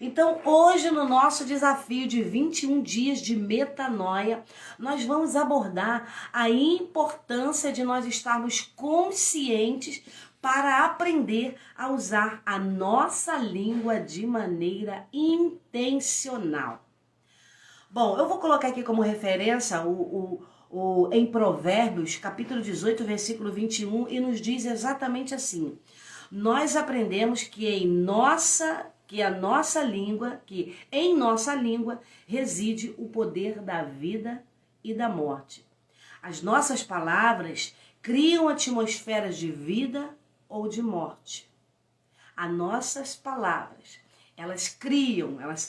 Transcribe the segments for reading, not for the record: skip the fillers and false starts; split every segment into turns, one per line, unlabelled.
Então, hoje no nosso desafio de 21 dias de metanoia, nós vamos abordar a importância de nós estarmos conscientes para aprender a usar a nossa língua de maneira intencional. Bom, eu vou colocar aqui como referência em Provérbios, capítulo 18, versículo 21, e nos diz exatamente assim: nós aprendemos que em nossa língua reside o poder da vida e da morte. As nossas palavras criam atmosferas de vida ou de morte. As nossas palavras, elas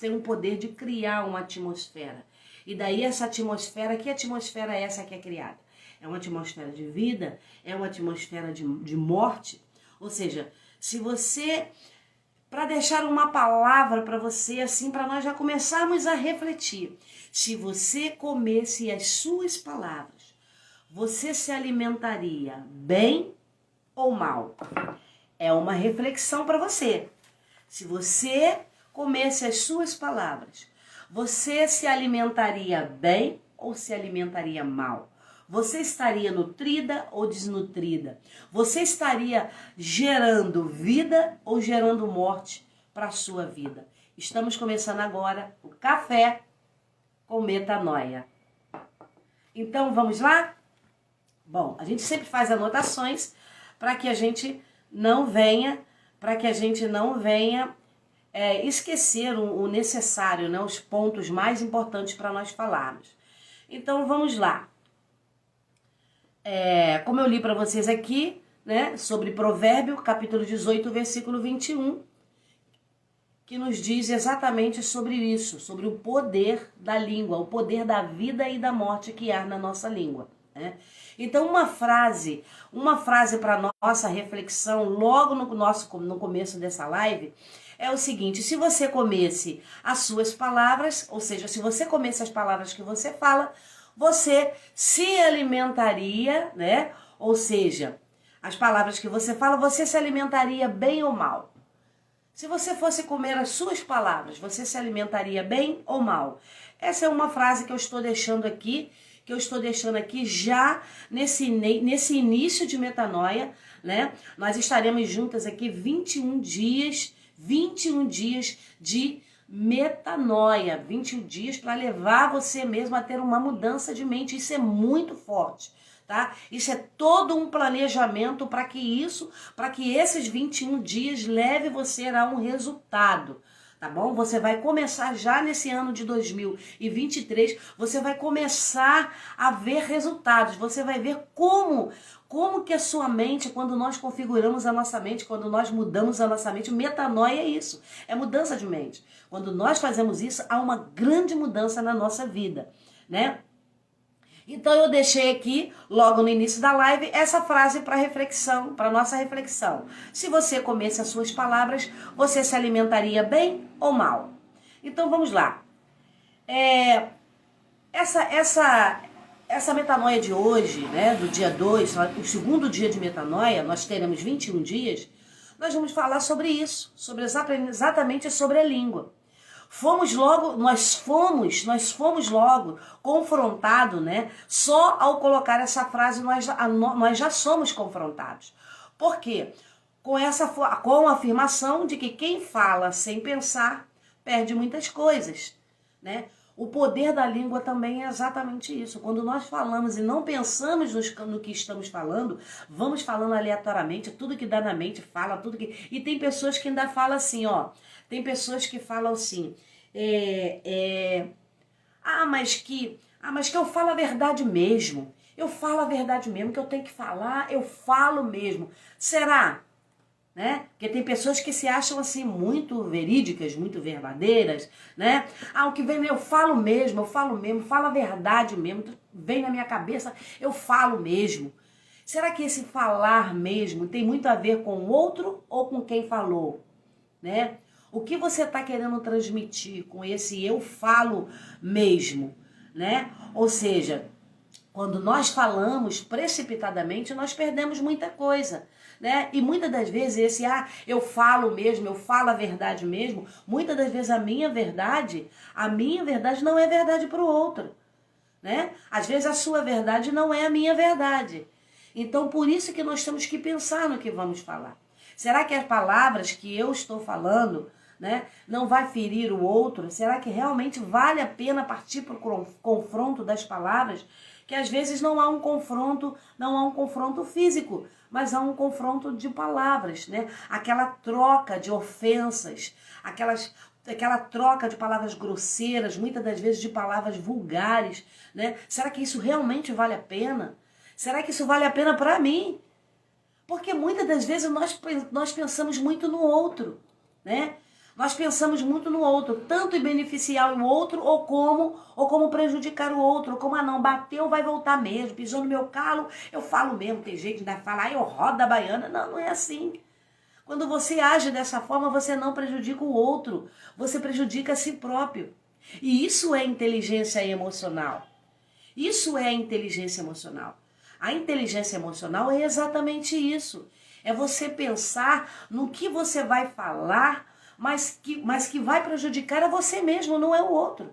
têm o poder de criar uma atmosfera. E daí essa atmosfera, que atmosfera é essa que é criada? É uma atmosfera de vida? É uma atmosfera de morte? Ou seja, se você... Para deixar uma palavra para você, assim, para nós já começarmos a refletir. Se você comesse as suas palavras, você se alimentaria bem ou mal? É uma reflexão para você. Se você comesse as suas palavras, você se alimentaria bem ou se alimentaria mal? Você estaria nutrida ou desnutrida? Você estaria gerando vida ou gerando morte para a sua vida? Estamos começando agora o Café com Metanoia. Então, vamos lá? Bom, a gente sempre faz anotações para que a gente não venha, esquecer o necessário, né? Os pontos mais importantes para nós falarmos. Então, vamos lá. Como eu li para vocês aqui, né, sobre Provérbio, capítulo 18, versículo 21, que nos diz exatamente sobre isso, sobre o poder da língua, o poder da vida e da morte que há na nossa língua, né? Então, uma frase para nossa reflexão, logo no começo dessa live, é o seguinte: se você comesse as suas palavras, ou seja, se você comesse as palavras que você fala, você se alimentaria, né? Ou seja, as palavras que você fala, você se alimentaria bem ou mal? Se você fosse comer as suas palavras, você se alimentaria bem ou mal? Essa é uma frase que eu estou deixando aqui, já nesse início de metanoia, né? Nós estaremos juntas aqui 21 dias de metanoia, 21 dias para levar você mesmo a ter uma mudança de mente. Isso é muito forte, tá? Isso é todo um planejamento para que esses 21 dias leve você a um resultado, tá bom? Você vai começar já nesse ano de 2023, você vai começar a ver resultados, você vai ver como que a sua mente, quando nós configuramos a nossa mente, quando nós mudamos a nossa mente, metanoia é isso, é mudança de mente. Quando nós fazemos isso, há uma grande mudança na nossa vida, né? Então eu deixei aqui, logo no início da live, essa frase para reflexão, para nossa reflexão. Se você comesse as suas palavras, você se alimentaria bem ou mal? Então vamos lá. Essa metanoia de hoje, né, do dia 2, o segundo dia de metanoia, nós teremos 21 dias, nós vamos falar sobre isso, exatamente sobre a língua. Nós fomos logo confrontados, né? Só ao colocar essa frase nós já somos confrontados. Por quê? Com a afirmação de que quem fala sem pensar perde muitas coisas, né? O poder da língua também é exatamente isso. Quando nós falamos e não pensamos no que estamos falando, vamos falando aleatoriamente, tudo que dá na mente fala, E tem pessoas que ainda falam assim, ó. Tem pessoas que falam assim, mas que eu falo a verdade mesmo. Eu falo a verdade mesmo, que eu tenho que falar, eu falo mesmo. Será? Né? Porque tem pessoas que se acham assim muito verídicas, muito verdadeiras, né? O que vem, eu falo mesmo, falo a verdade mesmo, vem na minha cabeça, eu falo mesmo. Será que esse falar mesmo tem muito a ver com o outro ou com quem falou, né? O que você está querendo transmitir com esse eu falo mesmo, né? Ou seja, quando nós falamos precipitadamente, nós perdemos muita coisa. né? E muitas das vezes eu falo mesmo, eu falo a verdade mesmo, muitas das vezes a minha verdade não é verdade para o outro, né? Às vezes a sua verdade não é a minha verdade. Então por isso que nós temos que pensar no que vamos falar. Será que as palavras que eu estou falando, né, não vai ferir o outro? Será que realmente vale a pena partir para o confronto das palavras? Que às vezes não há um confronto físico, mas há um confronto de palavras, né? Aquela troca de ofensas, aquela troca de palavras grosseiras, muitas das vezes de palavras vulgares, né? Será que isso realmente vale a pena? Será que isso vale a pena para mim? Porque muitas das vezes nós pensamos muito no outro, né? Nós pensamos muito no outro, tanto em beneficiar o outro ou como prejudicar o outro, ou como, não, bateu, vai voltar mesmo, pisou no meu calo, eu falo mesmo, tem gente de falar, eu rodo a baiana. Não, não é assim. Quando você age dessa forma, você não prejudica o outro, você prejudica a si próprio. E isso é inteligência emocional. Isso é inteligência emocional. A inteligência emocional é exatamente isso. É você pensar no que você vai falar, mas que vai prejudicar a você mesmo, não é o outro.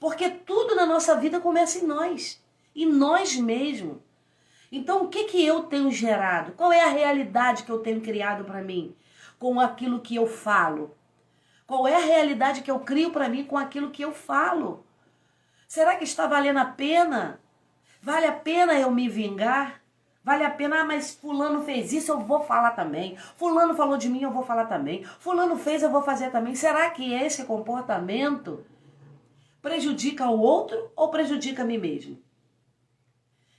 Porque tudo na nossa vida começa em nós mesmos. Então o que eu tenho gerado? Qual é a realidade que eu tenho criado para mim com aquilo que eu falo? Qual é a realidade que eu crio para mim com aquilo que eu falo? Será que está valendo a pena? Vale a pena eu me vingar? Vale a pena, mas fulano fez isso, eu vou falar também. Fulano falou de mim, eu vou falar também. Fulano fez, eu vou fazer também. Será que esse comportamento prejudica o outro ou prejudica a mim mesmo?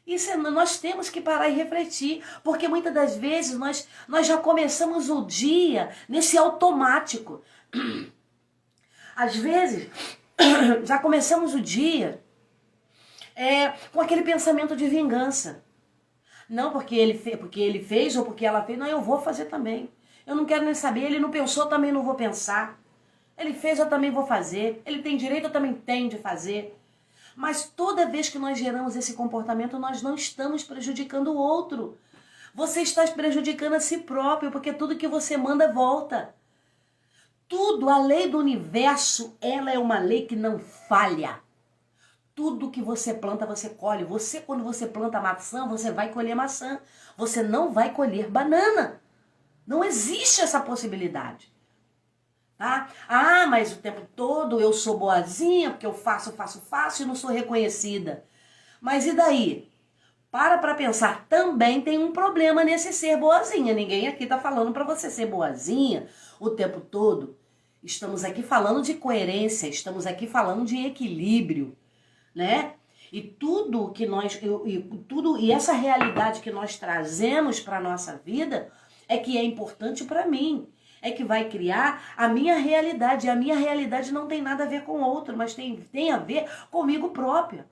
Isso nós temos que parar e refletir, porque muitas das vezes nós já começamos o dia nesse automático. Às vezes, já começamos o dia com aquele pensamento de vingança. Não porque ele fez ou porque ela fez, não, eu vou fazer também. Eu não quero nem saber, ele não pensou, também não vou pensar. Ele fez, eu também vou fazer. Ele tem direito, eu também tenho de fazer. Mas toda vez que nós geramos esse comportamento, nós não estamos prejudicando o outro. Você está prejudicando a si próprio, porque tudo que você manda volta. Tudo, a lei do universo, ela é uma lei que não falha. Tudo que você planta, você colhe. Quando você planta maçã, você vai colher maçã. Você não vai colher banana. Não existe essa possibilidade. Tá? Mas o tempo todo eu sou boazinha, porque eu faço e não sou reconhecida. Mas e daí? Para pensar, também tem um problema nesse ser boazinha. Ninguém aqui está falando para você ser boazinha o tempo todo. Estamos aqui falando de coerência, estamos aqui falando de equilíbrio, né? E tudo que e essa realidade que nós trazemos para a nossa vida é que é importante para mim. É que vai criar a minha realidade. E a minha realidade não tem nada a ver com o outro, mas tem a ver comigo própria.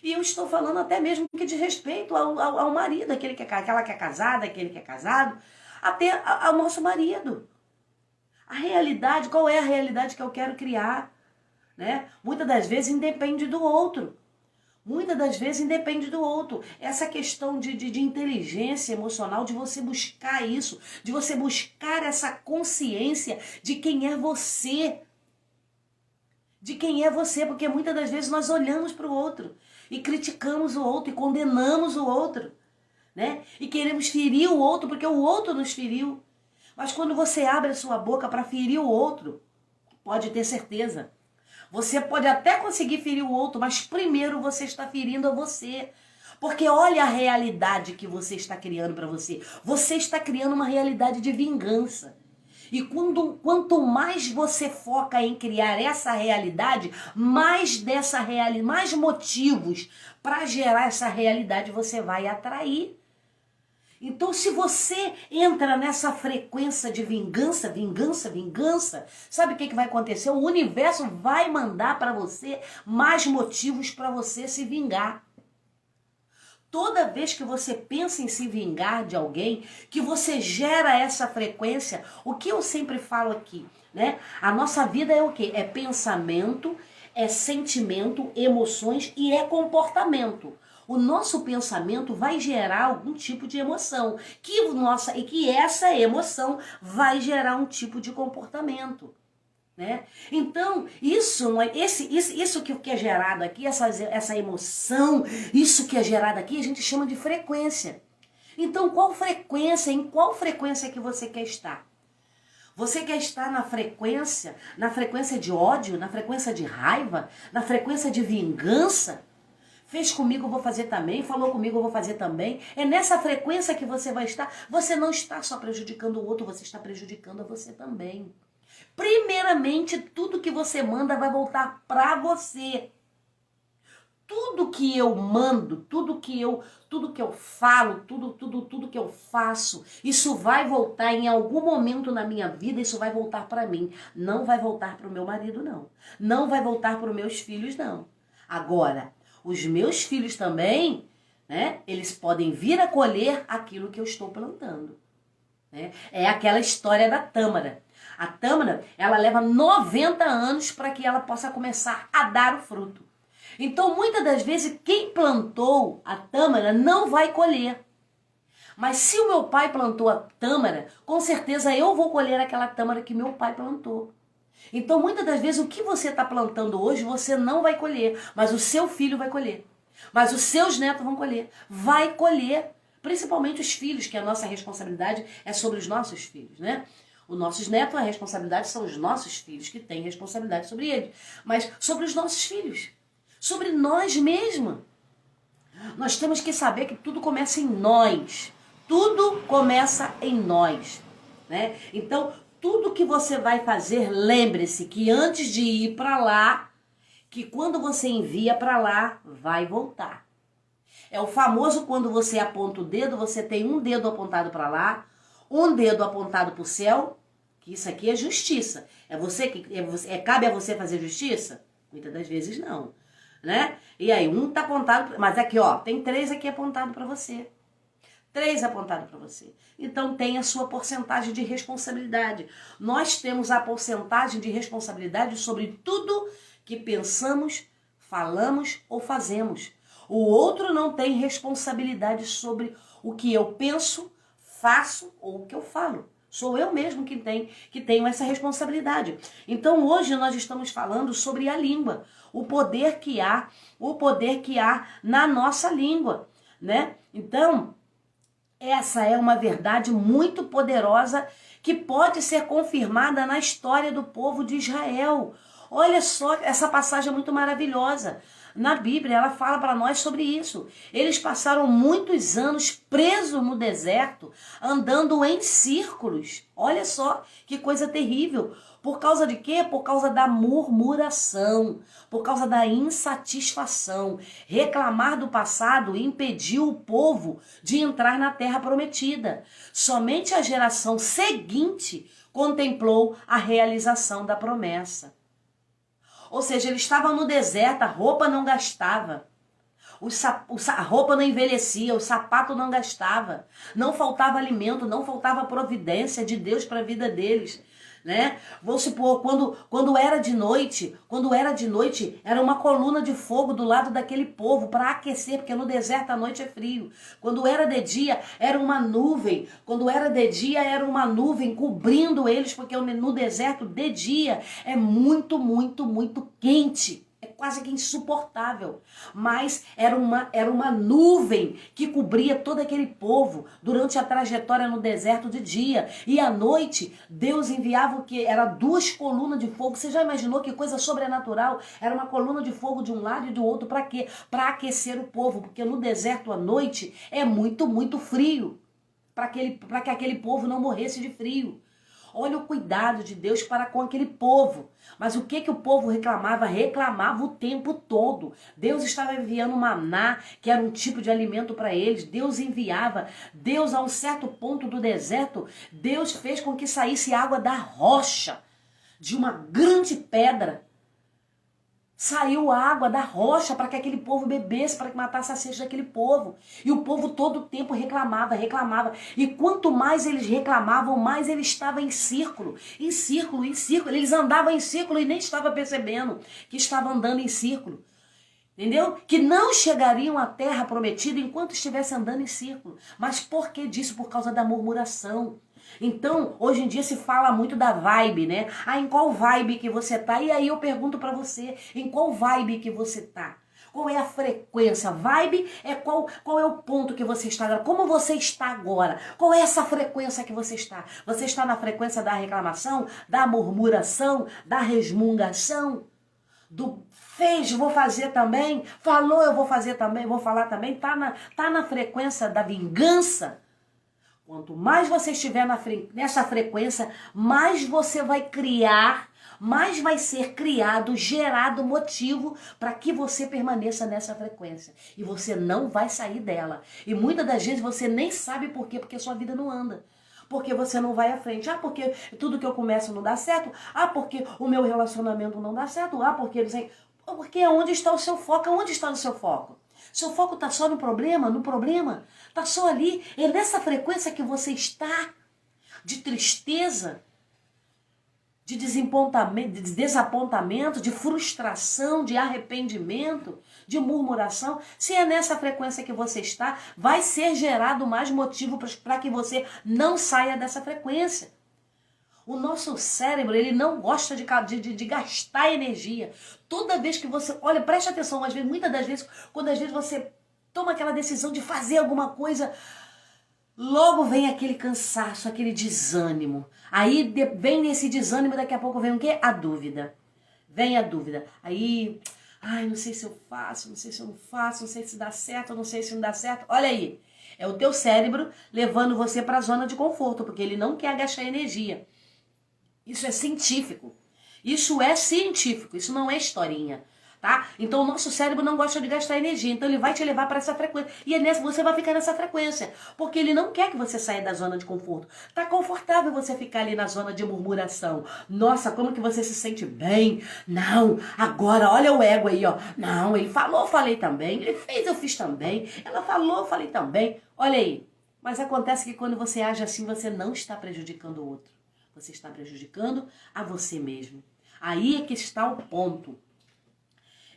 E eu estou falando até mesmo que diz respeito ao marido, aquela que é casada, aquele que é casado, até ao nosso marido. A realidade, qual é a realidade que eu quero criar? Né? Muitas das vezes independe do outro. Muitas das vezes independe do outro. Essa questão de inteligência emocional, de você buscar isso, de você buscar essa consciência de quem é você. De quem é você, porque muitas das vezes nós olhamos para o outro e criticamos o outro e condenamos o outro, né? E queremos ferir o outro porque o outro nos feriu. Mas quando você abre a sua boca para ferir o outro, pode ter certeza, você pode até conseguir ferir o outro, mas primeiro você está ferindo a você. Porque olha a realidade que você está criando para você. Você está criando uma realidade de vingança. E quanto mais você foca em criar essa realidade, mais motivos para gerar essa realidade você vai atrair. Então, se você entra nessa frequência de vingança, sabe o que vai acontecer? O universo vai mandar para você mais motivos para você se vingar. Toda vez que você pensa em se vingar de alguém, que você gera essa frequência, o que eu sempre falo aqui, né? A nossa vida é o quê? É pensamento, é sentimento, emoções e é comportamento. o nosso pensamento vai gerar algum tipo de emoção, e que essa emoção vai gerar um tipo de comportamento, né? Então, isso que é gerado aqui, essa emoção, isso que é gerado aqui, a gente chama de frequência. Então, em qual frequência que você quer estar? Você quer estar na frequência de ódio, na frequência de raiva, na frequência de vingança? Fez comigo, eu vou fazer também. Falou comigo, eu vou fazer também. É nessa frequência que você vai estar. Você não está só prejudicando o outro, você está prejudicando a você também. Primeiramente, tudo que você manda vai voltar para você. Tudo que eu mando, tudo que eu falo, tudo que eu faço, isso vai voltar em algum momento na minha vida, isso vai voltar para mim. Não vai voltar para o meu marido, não. Não vai voltar para os meus filhos, não. Agora, os meus filhos também, né, eles podem vir a colher aquilo que eu estou plantando. Né? É aquela história da tâmara. A tâmara, ela leva 90 anos para que ela possa começar a dar o fruto. Então, muitas das vezes, quem plantou a tâmara não vai colher. Mas se o meu pai plantou a tâmara, com certeza eu vou colher aquela tâmara que meu pai plantou. Então, muitas das vezes, o que você está plantando hoje, você não vai colher, mas o seu filho vai colher. Mas os seus netos vão colher. Vai colher, principalmente os filhos, que a nossa responsabilidade é sobre os nossos filhos, né? Os nossos netos, a responsabilidade são os nossos filhos, que têm responsabilidade sobre eles. Mas sobre os nossos filhos. Sobre nós mesmos. Nós temos que saber que tudo começa em nós. Tudo começa em nós, né? Então, tudo que você vai fazer, lembre-se que antes de ir para lá, que quando você envia para lá, vai voltar. É o famoso quando você aponta o dedo, você tem um dedo apontado para lá, um dedo apontado para o céu, que isso aqui é justiça. Cabe a você fazer justiça? Muitas das vezes não. Né? E aí, um tá apontado, mas aqui, ó, tem 3 aqui apontado para você. 3 apontado para você. Então, tem a sua porcentagem de responsabilidade. Nós temos a porcentagem de responsabilidade sobre tudo que pensamos, falamos ou fazemos. O outro não tem responsabilidade sobre o que eu penso, faço ou o que eu falo. Sou eu mesmo que tenho essa responsabilidade. Então, hoje nós estamos falando sobre a língua, o poder que há na nossa língua, né? Então, essa é uma verdade muito poderosa que pode ser confirmada na história do povo de Israel. Olha só, essa passagem é muito maravilhosa. Na Bíblia, ela fala para nós sobre isso. Eles passaram muitos anos presos no deserto, andando em círculos. Olha só, que coisa terrível. Por causa de quê? Por causa da murmuração, por causa da insatisfação. Reclamar do passado impediu o povo de entrar na terra prometida. Somente a geração seguinte contemplou a realização da promessa. Ou seja, eles estavam no deserto, a roupa não gastava, a roupa não envelhecia, o sapato não gastava, não faltava alimento, não faltava providência de Deus para a vida deles. Né? Vou supor, quando era de noite, era uma coluna de fogo do lado daquele povo para aquecer, porque no deserto à noite é frio. Quando era de dia, era uma nuvem. Quando era de dia, era uma nuvem cobrindo eles, porque no deserto de dia é muito, muito, muito quente. É quase que insuportável. Mas era uma nuvem que cobria todo aquele povo durante a trajetória no deserto de dia. E à noite, Deus enviava o que? Era 2 colunas de fogo. Você já imaginou que coisa sobrenatural? Era uma coluna de fogo de um lado e do outro. Para quê? Para aquecer o povo. Porque no deserto à noite é muito, muito frio. Para que aquele povo não morresse de frio. Olha o cuidado de Deus para com aquele povo. Mas o que o povo reclamava? Reclamava o tempo todo. Deus estava enviando maná, que era um tipo de alimento para eles. Deus enviava. Deus, a um certo ponto do deserto, Deus fez com que saísse água da rocha, de uma grande pedra. Saiu água da rocha para que aquele povo bebesse, para que matasse a sede daquele povo. E o povo todo o tempo reclamava. E quanto mais eles reclamavam, mais ele estava em círculo. Eles andavam em círculo e nem estava percebendo que estava andando em círculo. Entendeu? Que não chegariam à terra prometida enquanto estivessem andando em círculo. Mas por que disso? Por causa da murmuração. Então, hoje em dia se fala muito da vibe, né? Ah, em qual vibe que você tá? E aí eu pergunto pra você, em qual vibe que você tá? Qual é a frequência? Vibe é qual é o ponto que você está agora? Como você está agora? Qual é essa frequência que você está? Você está na frequência da reclamação, da murmuração, da resmungação? Do fez, vou fazer também, falou, eu vou fazer também, vou falar também, tá na frequência da vingança. Quanto mais você estiver nessa frequência, mais você vai criar, mais vai ser criado, gerado motivo para que você permaneça nessa frequência. E você não vai sair dela. E muitas das vezes você nem sabe por quê, porque sua vida não anda. Porque você não vai à frente. Ah, porque tudo que eu começo não dá certo. Ah, porque o meu relacionamento não dá certo. Ah, porque não sei. Porque onde está o seu foco? Onde está o seu foco? Seu foco está só no problema? Está só ali. É nessa frequência que você está de tristeza, de desapontamento, de frustração, de arrependimento, de murmuração. Se é nessa frequência que você está, vai ser gerado mais motivo para que você não saia dessa frequência. O nosso cérebro, ele não gosta de gastar energia. Toda vez que você... Olha, preste atenção, muitas das vezes, quando às vezes você toma aquela decisão de fazer alguma coisa, logo vem aquele cansaço, aquele desânimo. Aí vem nesse desânimo, daqui a pouco vem o quê? A dúvida. Vem a dúvida. Aí, ai, não sei se eu faço, não sei se eu não faço, não sei se dá certo, não sei se não dá certo. Olha aí, é o teu cérebro levando você para a zona de conforto, porque ele não quer gastar energia. Isso é científico. Isso é científico, isso não é historinha, tá? Então o nosso cérebro não gosta de gastar energia, então ele vai te levar para essa frequência. E você vai ficar nessa frequência, porque ele não quer que você saia da zona de conforto. Tá confortável você ficar ali na zona de murmuração. Nossa, como que você se sente bem? Não, agora olha o ego aí, ó. Não, ele falou, eu falei também. Ele fez, eu fiz também. Ela falou, eu falei também. Olha aí. Mas acontece que quando você age assim, você não está prejudicando o outro. Você está prejudicando a você mesmo. Aí é que está o ponto.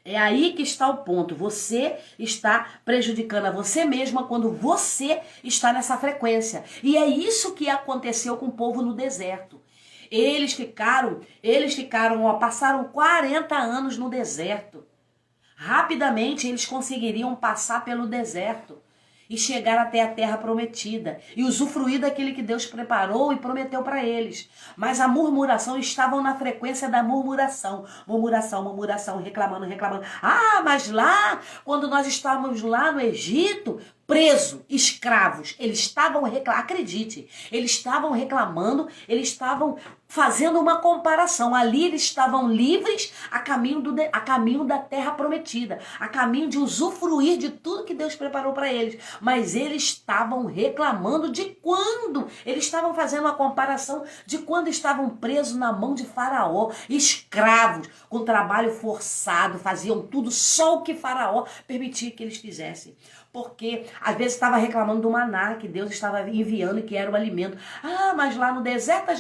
É aí que está o ponto. Você está prejudicando a você mesma quando você está nessa frequência. E é isso que aconteceu com o povo no deserto. Eles passaram 40 anos no deserto. Rapidamente eles conseguiriam passar pelo deserto e chegar até a terra prometida e usufruir daquele que Deus preparou e prometeu para eles. Mas a murmuração, estavam na frequência da murmuração. Murmuração, reclamando. Ah, mas lá, quando nós estávamos lá no Egito, presos, escravos, eles estavam reclamando, acredite, eles estavam reclamando, eles estavam fazendo uma comparação. Ali eles estavam livres a caminho da terra prometida, a caminho de usufruir de tudo que Deus preparou para eles. Mas eles estavam reclamando de quando? Eles estavam fazendo uma comparação de quando estavam presos na mão de Faraó, escravos, com trabalho forçado, faziam tudo só o que Faraó permitia que eles fizessem. Porque às vezes estava reclamando do maná que Deus estava enviando e que era o alimento. Ah, mas lá no deserto,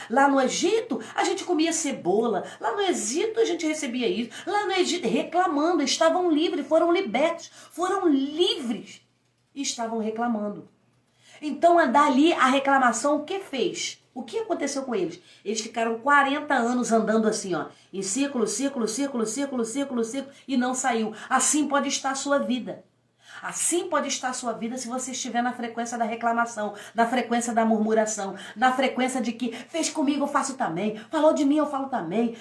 lá no Egito, a gente comia cebola. Lá no Egito a gente recebia isso. Lá no Egito, reclamando, estavam livres, foram libertos, foram livres e estavam reclamando. Então, dali a reclamação, o que fez? O que aconteceu com eles? Eles ficaram 40 anos andando assim, ó, em círculo, e não saiu. Assim pode estar a sua vida. Assim pode estar a sua vida se você estiver na frequência da reclamação, na frequência da murmuração, na frequência de que fez comigo, eu faço também, falou de mim, eu falo também,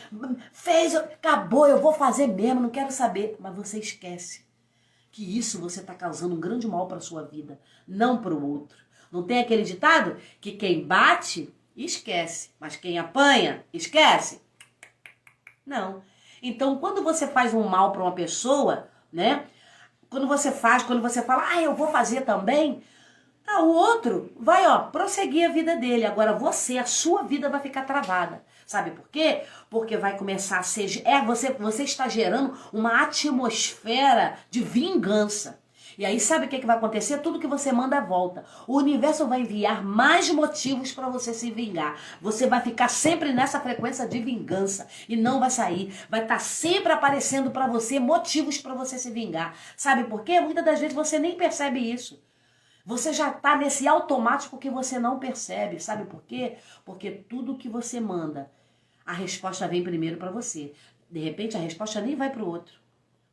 fez, acabou, eu vou fazer mesmo, não quero saber. Mas você esquece que isso você está causando um grande mal para a sua vida, não para o outro. Não tem aquele ditado que quem bate, esquece, mas quem apanha, esquece? Não. Então, quando você faz um mal para uma pessoa, né? Quando você fala, ah, eu vou fazer também, o outro vai, prosseguir a vida dele. Agora a sua vida vai ficar travada. Sabe por quê? Porque vai começar a ser... você está gerando uma atmosfera de vingança. E aí sabe o que vai acontecer? Tudo que você manda volta. O universo vai enviar mais motivos para você se vingar. Você vai ficar sempre nessa frequência de vingança e não vai sair. Vai estar sempre aparecendo para você motivos para você se vingar. Sabe por quê? Muitas das vezes você nem percebe isso. Você já está nesse automático que você não percebe. Sabe por quê? Porque tudo que você manda, a resposta vem primeiro para você. De repente a resposta nem vai para o outro.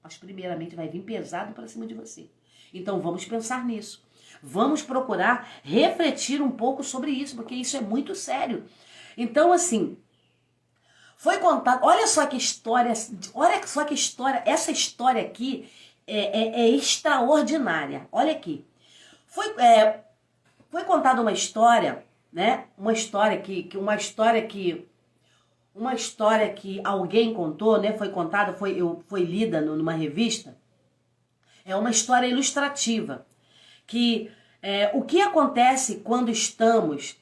Mas primeiramente vai vir pesado para cima de você. Então vamos pensar nisso. Vamos procurar refletir um pouco sobre isso, porque isso é muito sério. Então assim, foi contado, olha só que história, essa história aqui é extraordinária. Olha aqui. Foi contada uma história, né? Uma história que alguém contou, né? Foi contada, foi lida numa revista. É uma história ilustrativa, que o que acontece quando estamos,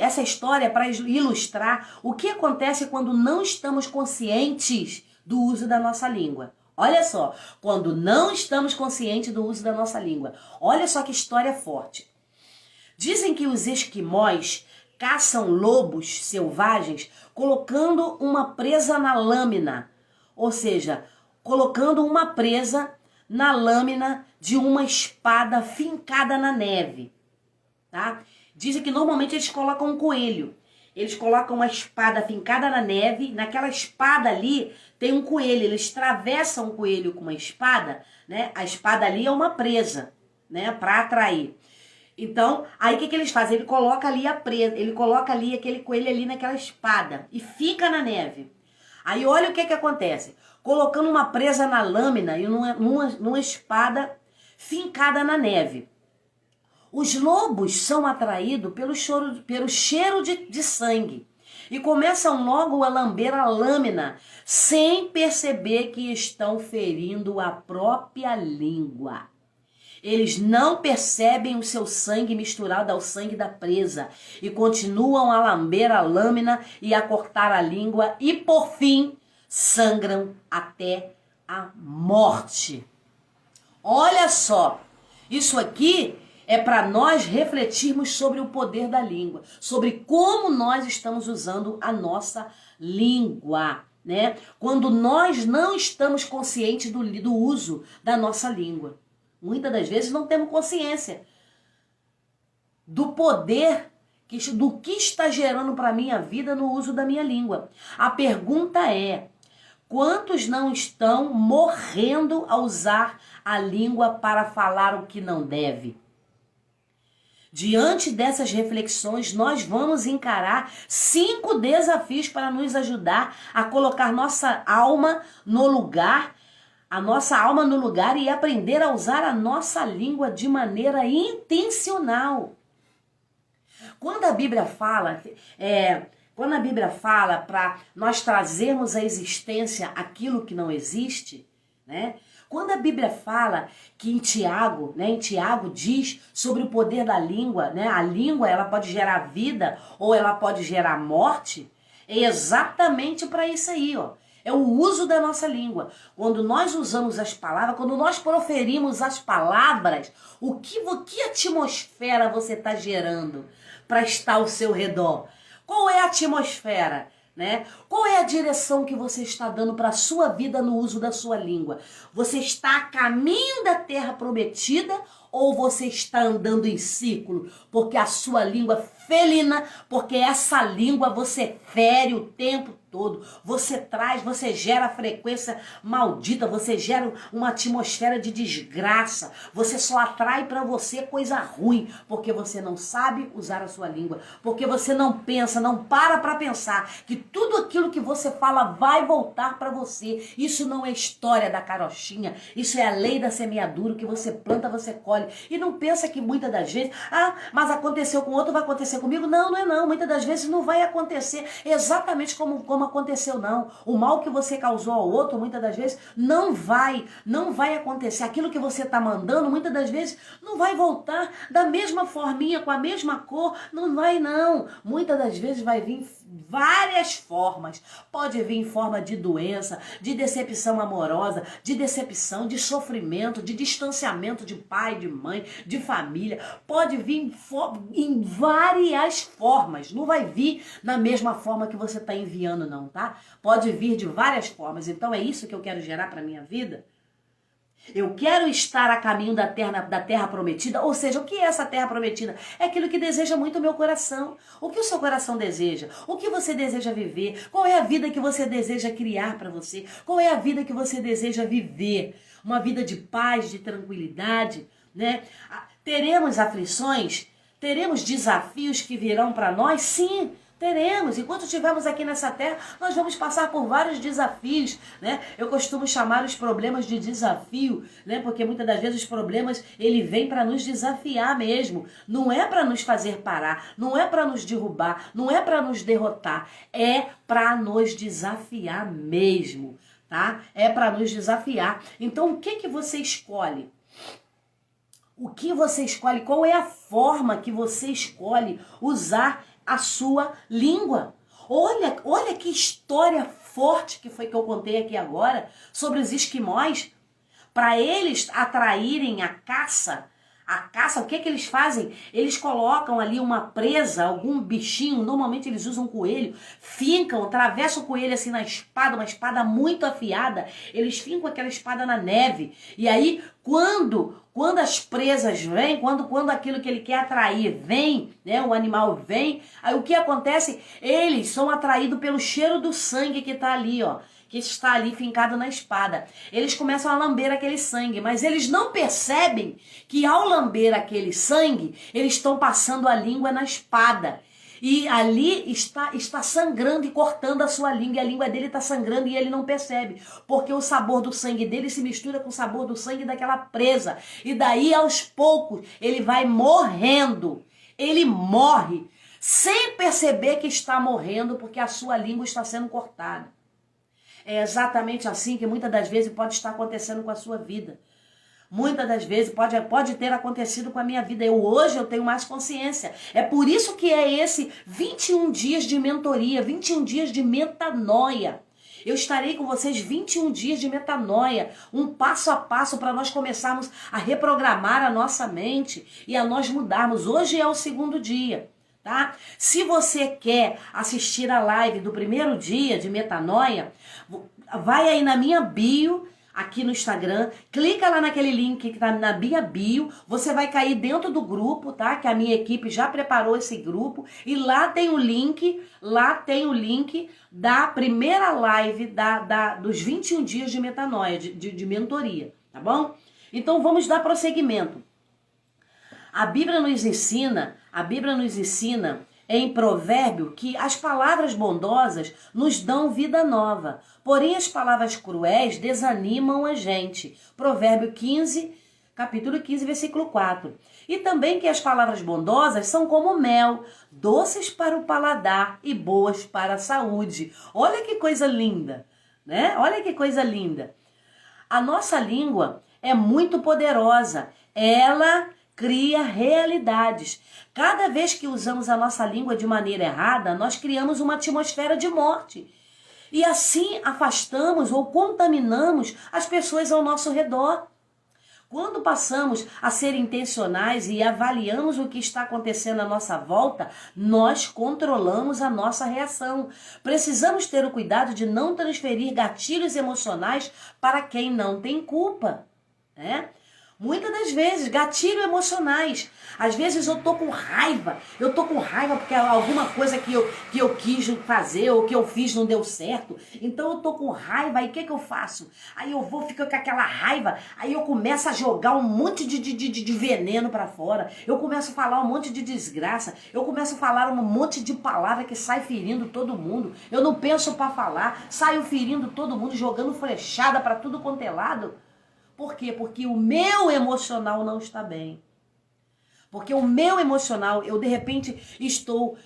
essa história é para ilustrar o que acontece quando não estamos conscientes do uso da nossa língua. Olha só, quando não estamos conscientes do uso da nossa língua. Olha só que história forte. Dizem que os esquimós caçam lobos selvagens colocando uma presa na lâmina, ou seja, colocando uma presa na lâmina de uma espada fincada na neve, tá? Dizem que normalmente eles colocam um coelho. Eles colocam uma espada fincada na neve, naquela espada ali tem um coelho, eles travessam o coelho com uma espada, né? A espada ali é uma presa, né, para atrair. Então, aí o que eles fazem? Ele coloca ali a presa, ele coloca ali aquele coelho ali naquela espada e fica na neve. Aí olha o que acontece. Colocando uma presa na lâmina e numa espada fincada na neve. Os lobos são atraídos pelo cheiro de sangue e começam logo a lamber a lâmina sem perceber que estão ferindo a própria língua. Eles não percebem o seu sangue misturado ao sangue da presa e continuam a lamber a lâmina e a cortar a língua e, por fim, sangram até a morte. Olha só, isso aqui é para nós refletirmos sobre o poder da língua, sobre como nós estamos usando a nossa língua, né? Quando nós não estamos conscientes do uso da nossa língua. Muitas das vezes não temos consciência do poder, do que está gerando para a minha vida no uso da minha língua. A pergunta é: quantos não estão morrendo a usar a língua para falar o que não deve? Diante dessas reflexões, nós vamos encarar 5 desafios para nos ajudar a colocar nossa alma no lugar, e aprender a usar a nossa língua de maneira intencional. Quando a Bíblia fala para nós trazermos à existência aquilo que não existe, né? Quando a Bíblia fala que em Tiago diz sobre o poder da língua, né? A língua, ela pode gerar vida ou ela pode gerar morte, é exatamente para isso aí, ó. É o uso da nossa língua. Quando nós usamos as palavras, quando nós proferimos as palavras, que atmosfera você está gerando para estar ao seu redor? Qual é a atmosfera? Né? Qual é a direção que você está dando para a sua vida no uso da sua língua? Você está a caminho da terra prometida ou você está andando em círculo? Porque a sua língua felina, porque essa língua você fere o tempo todo. Você gera frequência maldita, você gera uma atmosfera de desgraça. Você só atrai para você coisa ruim, porque você não sabe usar a sua língua, porque você não pensa, não para pensar que tudo aquilo que você fala vai voltar para você. Isso não é história da carochinha, isso é a lei da semeadura, que você planta, você colhe. E não pensa que muitas das vezes, mas aconteceu com outro, vai acontecer comigo. Não, não é não. Muitas das vezes não vai acontecer exatamente como aconteceu, não. O mal que você causou ao outro, muitas das vezes, não vai acontecer. Aquilo que você está mandando, muitas das vezes, não vai voltar da mesma forminha, com a mesma cor, não vai não. Muitas das vezes vai vir várias formas. Pode vir em forma de doença, de decepção amorosa, de decepção, de sofrimento, de distanciamento de pai, de mãe, de família. Pode vir em várias formas. Não vai vir na mesma forma que você está enviando, não, tá? Pode vir de várias formas. Então é isso que eu quero gerar para minha vida? Eu quero estar a caminho da terra prometida, ou seja, o que é essa terra prometida? É aquilo que deseja muito o meu coração. O que o seu coração deseja? O que você deseja viver? Qual é a vida que você deseja criar para você? Qual é a vida que você deseja viver? Uma vida de paz, de tranquilidade, né? Teremos aflições? Teremos desafios que virão para nós? Sim, teremos. Enquanto estivermos aqui nessa terra, nós vamos passar por vários desafios, né? Eu costumo chamar os problemas de desafio, né? Porque muitas das vezes os problemas, ele vem para nos desafiar mesmo. Não é para nos fazer parar, não é para nos derrubar, não é para nos derrotar, é para nos desafiar mesmo, tá? É para nos desafiar. Então, o que você escolhe? O que você escolhe? Qual é a forma que você escolhe usar a sua língua? Olha que história forte que foi que eu contei aqui agora sobre os esquimós. Para eles atraírem a caça, o que eles fazem? Eles colocam ali uma presa, algum bichinho, normalmente eles usam coelho, fincam, atravessam o coelho assim na espada, uma espada muito afiada, eles fincam aquela espada na neve, e aí quando as presas vêm, quando aquilo que ele quer atrair vem, né, o animal vem, aí o que acontece? Eles são atraídos pelo cheiro do sangue que está ali, ó, que está ali fincado na espada. Eles começam a lamber aquele sangue, mas eles não percebem que ao lamber aquele sangue, eles estão passando a língua na espada. E ali está sangrando e cortando a sua língua, e a língua dele está sangrando e ele não percebe, porque o sabor do sangue dele se mistura com o sabor do sangue daquela presa, e daí aos poucos ele vai morrendo, ele morre, sem perceber que está morrendo, porque a sua língua está sendo cortada. É exatamente assim que muitas das vezes pode estar acontecendo com a sua vida. Muitas das vezes pode ter acontecido com a minha vida. Hoje eu tenho mais consciência. É por isso que é esse 21 dias de mentoria, 21 dias de metanoia. Eu estarei com vocês 21 dias de metanoia, um passo a passo para nós começarmos a reprogramar a nossa mente e a nós mudarmos. Hoje é o segundo dia. Tá? Se você quer assistir a live do primeiro dia de metanoia, vai aí na minha bio, aqui no Instagram, clica lá naquele link que tá na minha bio, você vai cair dentro do grupo, tá? Que a minha equipe já preparou esse grupo, e lá tem o link, da primeira live dos 21 dias de metanoia, de mentoria, tá bom? Então vamos dar prosseguimento. A Bíblia nos ensina em Provérbio que as palavras bondosas nos dão vida nova, porém as palavras cruéis desanimam a gente. Provérbio 15, capítulo 15, versículo 4. E também que as palavras bondosas são como mel, doces para o paladar e boas para a saúde. Olha que coisa linda, né? Olha que coisa linda. A nossa língua é muito poderosa. Ela cria realidades. Cada vez que usamos a nossa língua de maneira errada, nós criamos uma atmosfera de morte. E assim afastamos ou contaminamos as pessoas ao nosso redor. Quando passamos a ser intencionais e avaliamos o que está acontecendo à nossa volta, nós controlamos a nossa reação. Precisamos ter o cuidado de não transferir gatilhos emocionais para quem não tem culpa, né? Muitas das vezes, gatilhos emocionais. Às vezes eu tô com raiva. Eu tô com raiva porque alguma coisa que eu quis fazer ou que eu fiz não deu certo. Então eu tô com raiva. Aí o que eu faço? Aí eu vou ficar com aquela raiva. Aí eu começo a jogar um monte de veneno para fora. Eu começo a falar um monte de desgraça. Eu começo a falar um monte de palavra que sai ferindo todo mundo. Eu não penso para falar. Saio ferindo todo mundo, jogando flechada para tudo quanto é lado. Por quê? Porque o meu emocional não está bem. Porque o meu emocional, eu de repente estou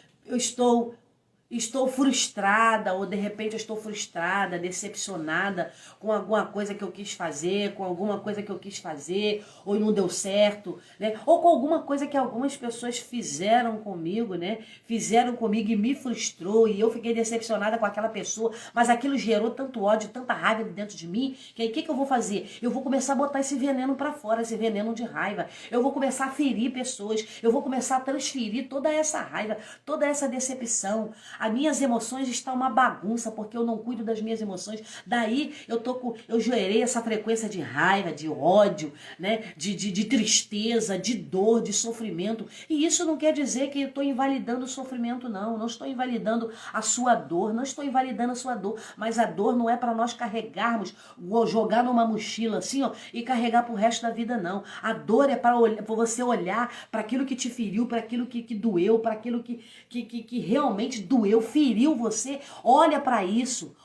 estou frustrada, ou de repente eu estou frustrada, decepcionada com alguma coisa que eu quis fazer, com alguma coisa que eu quis fazer, ou não deu certo, né? Ou com alguma coisa que algumas pessoas fizeram comigo, né? Fizeram comigo e me frustrou, e eu fiquei decepcionada com aquela pessoa, mas aquilo gerou tanto ódio, tanta raiva dentro de mim, que aí o que eu vou fazer? Eu vou começar a botar esse veneno pra fora, esse veneno de raiva. Eu vou começar a ferir pessoas, eu vou começar a transferir toda essa raiva, toda essa decepção. As minhas emoções estão uma bagunça, porque eu não cuido das minhas emoções. Daí eu gerei essa frequência de raiva, de ódio, né? De tristeza, de dor, de sofrimento. E isso não quer dizer que eu estou invalidando o sofrimento, não. Não estou invalidando a sua dor, não estou invalidando a sua dor. Mas a dor não é para nós carregarmos, jogar numa mochila assim, ó, e carregar pro resto da vida, não. A dor é para você olhar para aquilo que te feriu, para aquilo que doeu, para aquilo que realmente doeu, feriu você. Olha para isso,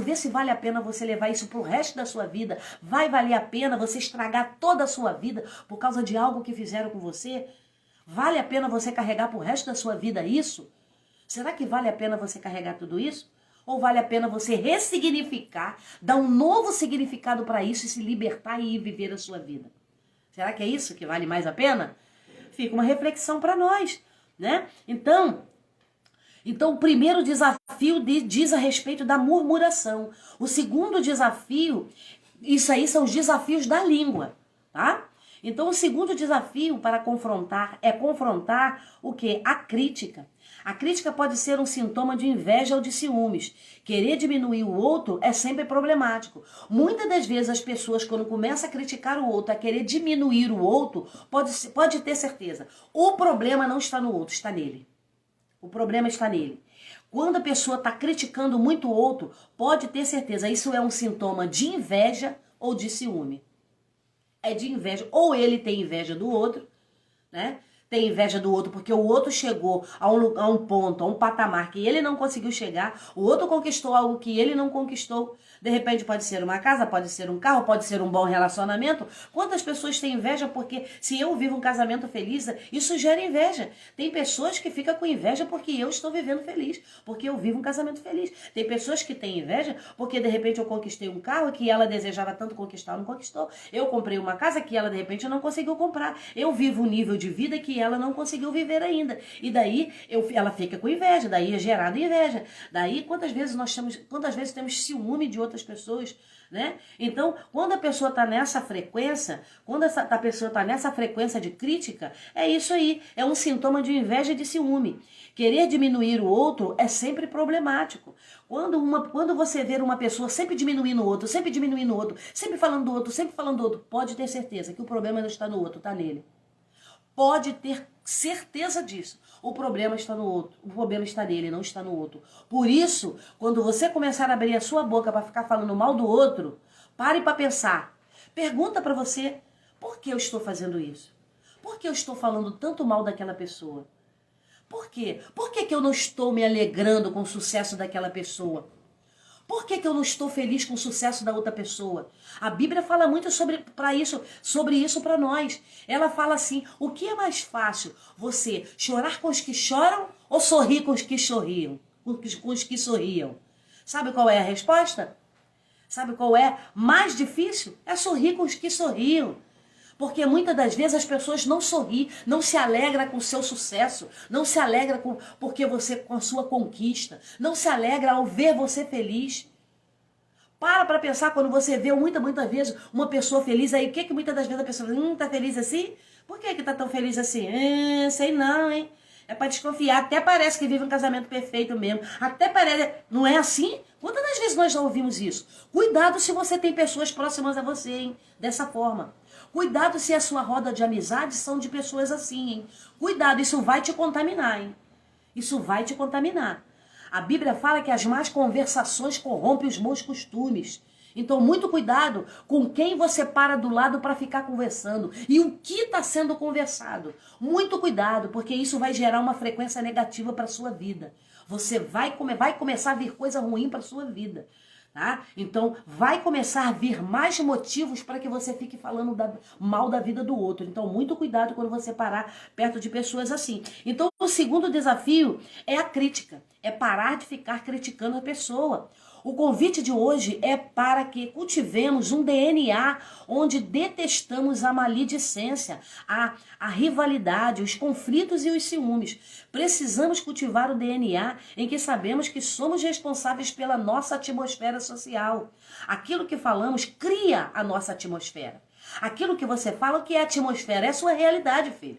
vê se vale a pena você levar isso pro resto da sua vida. Vai valer a pena você estragar toda a sua vida por causa de algo que fizeram com você? Vale a pena você carregar pro resto da sua vida isso? Será que vale a pena você carregar tudo isso? Ou vale a pena você ressignificar, dar um novo significado para isso e se libertar e ir viver a sua vida? Será que é isso que vale mais a pena? Fica uma reflexão para nós, né? Então, o primeiro desafio diz a respeito da murmuração. O segundo desafio, isso aí são os desafios da língua, tá? Então, o segundo desafio para confrontar é confrontar o quê? A crítica. A crítica pode ser um sintoma de inveja ou de ciúmes. Querer diminuir o outro é sempre problemático. Muitas das vezes as pessoas, quando começam a criticar o outro, a querer diminuir o outro, pode ter certeza. O problema não está no outro, está nele. O problema está nele. Quando a pessoa está criticando muito o outro, pode ter certeza, isso é um sintoma de inveja ou de ciúme. É de inveja. Ou ele tem inveja do outro, né? Tem inveja do outro porque o outro chegou a um ponto, a um patamar que ele não conseguiu chegar, o outro conquistou algo que ele não conquistou. De repente pode ser uma casa, pode ser um carro, pode ser um bom relacionamento. Quantas pessoas têm inveja porque se eu vivo um casamento feliz, isso gera inveja. Tem pessoas que ficam com inveja porque eu estou vivendo feliz, porque eu vivo um casamento feliz. Tem pessoas que têm inveja porque de repente eu conquistei um carro que ela desejava tanto conquistar, não conquistou. Eu comprei uma casa que ela de repente não conseguiu comprar. Eu vivo um nível de vida que ela não conseguiu viver ainda. E daí ela fica com inveja, daí é gerada inveja. Daí quantas vezes temos ciúme de outras pessoas, né? Então, quando a pessoa está nessa frequência, a pessoa está nessa frequência de crítica, é isso aí, é um sintoma de inveja e de ciúme. Querer diminuir o outro é sempre problemático. Quando você vê uma pessoa sempre diminuindo o outro, sempre falando do outro, pode ter certeza que o problema não está no outro, está nele. Pode ter certeza disso. O problema está no outro. O problema está nele, não está no outro. Por isso, quando você começar a abrir a sua boca para ficar falando mal do outro, pare para pensar. Pergunta para você, por que eu estou fazendo isso? Por que eu estou falando tanto mal daquela pessoa? Por quê? Por que eu não estou me alegrando com o sucesso daquela pessoa? Por que eu não estou feliz com o sucesso da outra pessoa? A Bíblia fala muito sobre isso para nós. Ela fala assim, o que é mais fácil? Você chorar com os que choram ou sorrir com os que sorriam? Com os que sorriam? Sabe qual é a resposta? Sabe qual é mais difícil? É sorrir com os que sorriam. Porque muitas das vezes as pessoas não sorriem, não se alegram com o seu sucesso, não se alegram com a sua conquista, não se alegra ao ver você feliz. Para pensar quando você vê muitas vezes uma pessoa feliz, aí o que muitas das vezes a pessoa fala, tá feliz assim? Por que tá tão feliz assim? Sei não, hein? É para desconfiar, até parece que vive um casamento perfeito mesmo, até parece, não é assim? Quantas das vezes nós já ouvimos isso? Cuidado se você tem pessoas próximas a você, hein? Dessa forma. Cuidado se a sua roda de amizade são de pessoas assim, hein? Cuidado, isso vai te contaminar, hein? Isso vai te contaminar. A Bíblia fala que as más conversações corrompem os bons costumes. Então, muito cuidado com quem você para do lado para ficar conversando. E o que está sendo conversado. Muito cuidado, porque isso vai gerar uma frequência negativa para a sua vida. Você vai começar a vir coisa ruim para a sua vida. Tá? Então, vai começar a vir mais motivos para que você fique falando mal da vida do outro. Então, muito cuidado quando você parar perto de pessoas assim. Então, o segundo desafio é a crítica. É parar de ficar criticando a pessoa. O convite de hoje é para que cultivemos um DNA onde detestamos a maledicência, a rivalidade, os conflitos e os ciúmes. Precisamos cultivar o DNA em que sabemos que somos responsáveis pela nossa atmosfera social. Aquilo que falamos cria a nossa atmosfera. Aquilo que você fala, o que é atmosfera? É a sua realidade, filho.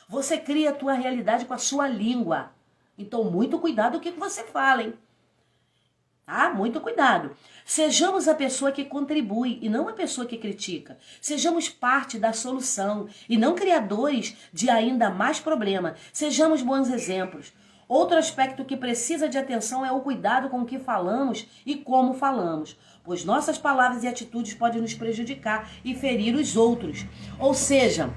Você cria a tua realidade com a sua língua. Então, muito cuidado com o que você fala, hein? Tá? Muito cuidado. Sejamos a pessoa que contribui e não a pessoa que critica. Sejamos parte da solução e não criadores de ainda mais problema. Sejamos bons exemplos. Outro aspecto que precisa de atenção é o cuidado com o que falamos e como falamos, pois nossas palavras e atitudes podem nos prejudicar e ferir os outros. Ou seja,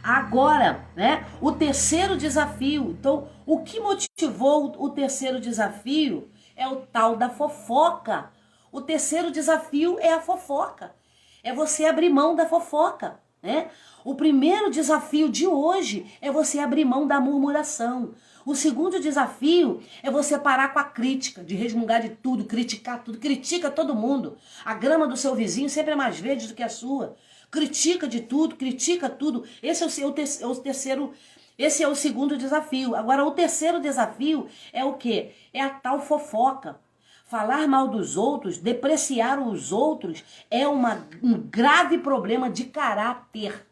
agora, né, o terceiro desafio. Então, o que motivou o terceiro desafio é o tal da fofoca. O terceiro desafio é a fofoca. É você abrir mão da fofoca, né? O primeiro desafio de hoje é você abrir mão da murmuração. O segundo desafio é você parar com a crítica, de resmungar de tudo, criticar tudo. Critica todo mundo. A grama do seu vizinho sempre é mais verde do que a sua. Critica de tudo, critica tudo. Esse é o terceiro. Esse é o segundo desafio. Agora, o terceiro desafio é o quê? É a tal fofoca. Falar mal dos outros, depreciar os outros é um grave problema de caráter.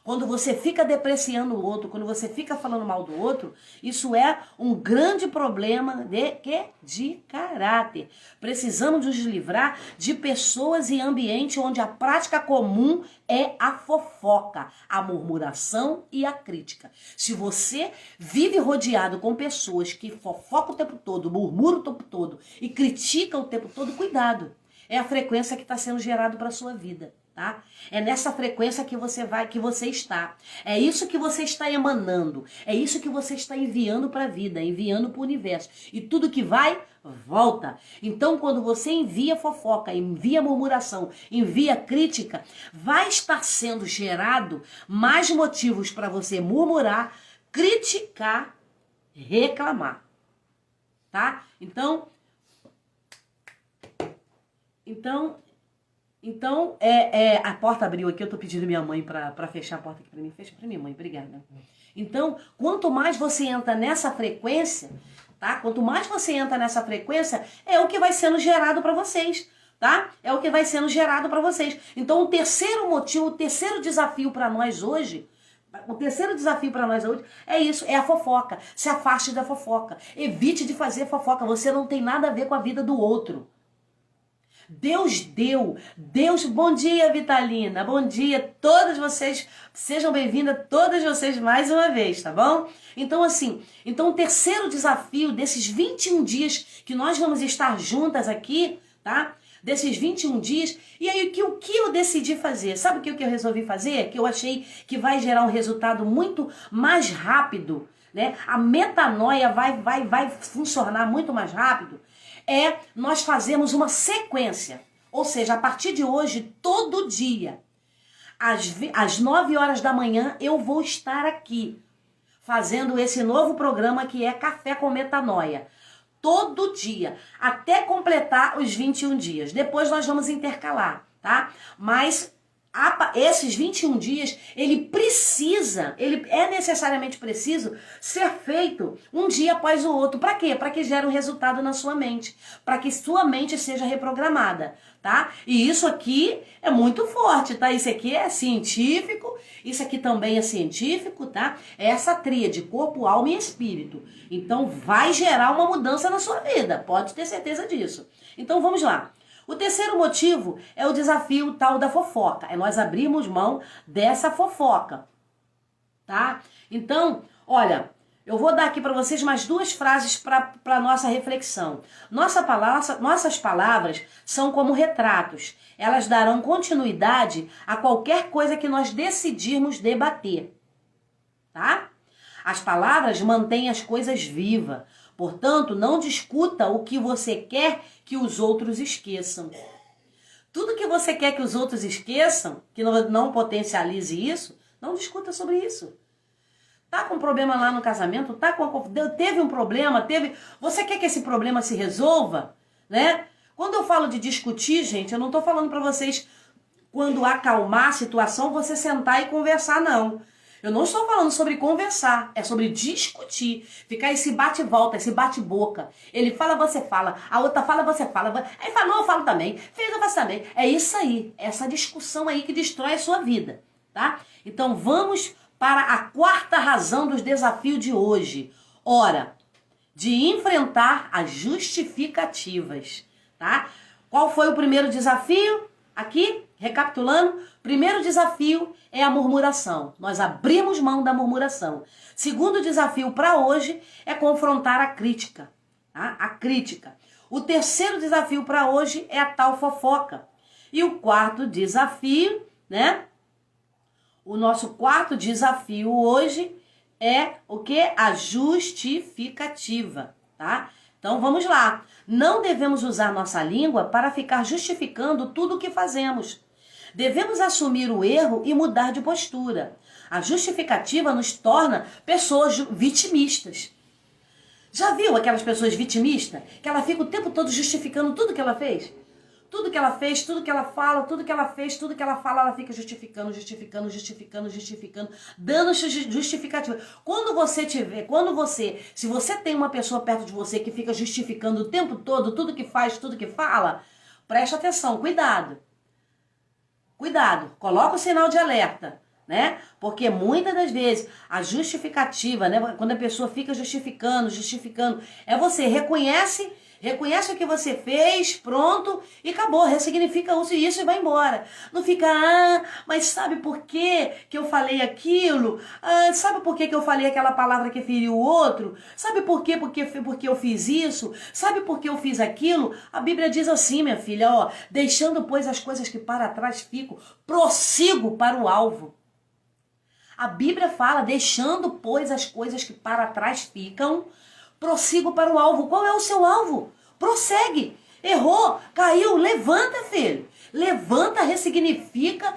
Quando você fica depreciando o outro, quando você fica falando mal do outro, isso é um grande problema de caráter. Precisamos nos livrar de pessoas e ambiente onde a prática comum é a fofoca, a murmuração e a crítica. Se você vive rodeado com pessoas que fofocam o tempo todo, murmuram o tempo todo e criticam o tempo todo, cuidado. É a frequência que está sendo gerada para a sua vida. Tá? É nessa frequência que você está. É isso que você está emanando. É isso que você está enviando para a vida, enviando para o universo. E tudo que vai, volta. Então, quando você envia fofoca, envia murmuração, envia crítica, vai estar sendo gerado mais motivos para você murmurar, criticar, reclamar. Tá? Então, a porta abriu aqui, eu tô pedindo minha mãe pra fechar a porta aqui pra mim. Fecha pra minha mãe, obrigada. Então, quanto mais você entra nessa frequência, tá? Quanto mais você entra nessa frequência, é o que vai sendo gerado pra vocês, tá? É o que vai sendo gerado pra vocês. Então, o terceiro motivo, o terceiro desafio pra nós hoje, é isso, é a fofoca. Se afaste da fofoca. Evite de fazer fofoca. Você não tem nada a ver com a vida do outro. Deus deu, bom dia Vitalina, bom dia todas vocês, sejam bem-vindas todas vocês mais uma vez, tá bom? Então assim, o terceiro desafio desses 21 dias que nós vamos estar juntas aqui, tá? Desses 21 dias, e aí o que eu decidi fazer? Sabe o que eu resolvi fazer? Que eu achei que vai gerar um resultado muito mais rápido, né? A metanoia vai funcionar muito mais rápido. É nós fazermos uma sequência, ou seja, a partir de hoje, todo dia, às 9 horas da manhã, eu vou estar aqui, fazendo esse novo programa que é Café com Metanoia. Todo dia, até completar os 21 dias. Depois nós vamos intercalar, tá? Mas esses 21 dias, ele é necessariamente preciso ser feito um dia após o outro. Para quê? Para que gere um resultado na sua mente. Para que sua mente seja reprogramada, tá? E isso aqui é muito forte, tá? Isso aqui é científico, isso aqui também é científico, tá? É essa tríade, corpo, alma e espírito. Então, vai gerar uma mudança na sua vida. Pode ter certeza disso. Então, vamos lá. O terceiro motivo é o desafio tal da fofoca. É nós abrirmos mão dessa fofoca, tá? Então, olha, eu vou dar aqui para vocês mais 2 frases para nossa reflexão. Nossas palavras são como retratos. Elas darão continuidade a qualquer coisa que nós decidirmos debater, tá? As palavras mantêm as coisas vivas. Portanto, não discuta o que você quer que os outros esqueçam. Tudo que você quer que os outros esqueçam, que não potencialize isso, não discuta sobre isso. Tá com problema lá no casamento? Teve um problema? Você quer que esse problema se resolva? Né? Quando eu falo de discutir, gente, eu não tô falando para vocês, quando acalmar a situação, você sentar e conversar, não. Eu não estou falando sobre conversar, é sobre discutir. Ficar esse bate-volta, esse bate-boca. Ele fala, você fala. A outra fala, você fala. Aí falou, eu falo também. Fez, eu faço também. É isso aí, essa discussão aí que destrói a sua vida, tá? Então vamos para a quarta razão dos desafios de hoje. Hora de enfrentar as justificativas, tá? Qual foi o primeiro desafio? Aqui, recapitulando, primeiro desafio é a murmuração. Nós abrimos mão da murmuração. Segundo desafio para hoje é confrontar a crítica, tá? A crítica. O terceiro desafio para hoje é a tal fofoca. E o quarto desafio, né? O nosso quarto desafio hoje é o quê? A justificativa, tá? Então vamos lá. Não devemos usar nossa língua para ficar justificando tudo o que fazemos. Devemos assumir o erro e mudar de postura. A justificativa nos torna pessoas vitimistas. Já viu aquelas pessoas vitimistas? Que ela fica o tempo todo justificando tudo que ela fez? Tudo que ela fez, tudo que ela fala, tudo que ela fez, tudo que ela fala, ela fica justificando, dando justificativa. Se você tem uma pessoa perto de você que fica justificando o tempo todo, tudo que faz, tudo que fala, preste atenção, cuidado. Cuidado, coloca o sinal de alerta, né? Porque muitas das vezes a justificativa, né? Quando a pessoa fica justificando, é você reconhece o que você fez, pronto, e acabou, ressignifica isso e vai embora. Não fica, mas sabe por que eu falei aquilo? Sabe por que eu falei aquela palavra que feriu o outro? Sabe por quê? Porque eu fiz isso? Sabe por que eu fiz aquilo? A Bíblia diz assim, minha filha, ó, deixando, pois, as coisas que para trás ficam, prossigo para o alvo. A Bíblia fala, deixando, pois, as coisas que para trás ficam, prossigo para o alvo. Qual é o seu alvo? Prossegue. Errou, caiu, levanta, filho. Levanta, ressignifica,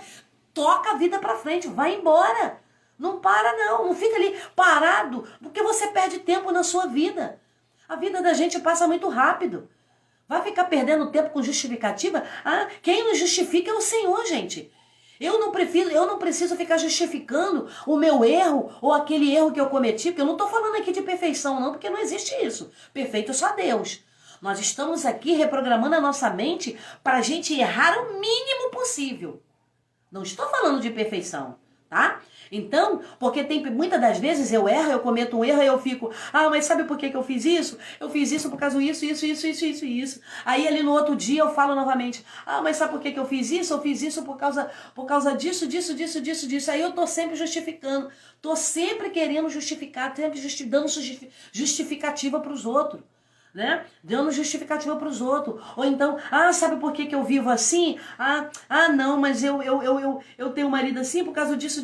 toca a vida para frente, vai embora. Não para não, não fica ali parado, porque você perde tempo na sua vida. A vida da gente passa muito rápido. Vai ficar perdendo tempo com justificativa? Quem nos justifica é o Senhor, gente. Eu não preciso ficar justificando o meu erro ou aquele erro que eu cometi, porque eu não estou falando aqui de perfeição não, porque não existe isso. Perfeito é só Deus. Nós estamos aqui reprogramando a nossa mente para a gente errar o mínimo possível. Não estou falando de perfeição, tá? Então, porque muitas das vezes eu erro, eu cometo um erro e eu fico, mas sabe por que eu fiz isso? Eu fiz isso por causa disso. Aí ali no outro dia eu falo novamente, mas sabe por que eu fiz isso? Eu fiz isso por causa disso. Aí eu tô sempre justificando, tô sempre querendo justificar, sempre dando justificativa para os outros. Né? Dando justificativa para os outros. Ou então, sabe por que eu vivo assim? Não, mas eu tenho um marido assim por causa disso,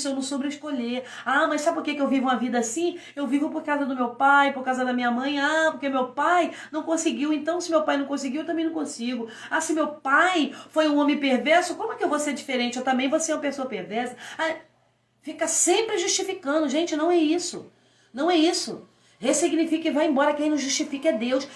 eu não soube escolher. Mas sabe por que eu vivo uma vida assim? Eu vivo por causa do meu pai, por causa da minha mãe. Porque meu pai não conseguiu, então se meu pai não conseguiu, eu também não consigo. Se meu pai foi um homem perverso, como é que eu vou ser diferente? Eu também vou ser uma pessoa perversa. Fica sempre justificando. Gente, não é isso. Não é isso. Ressignifica e vai embora. Quem nos justifica é Deus.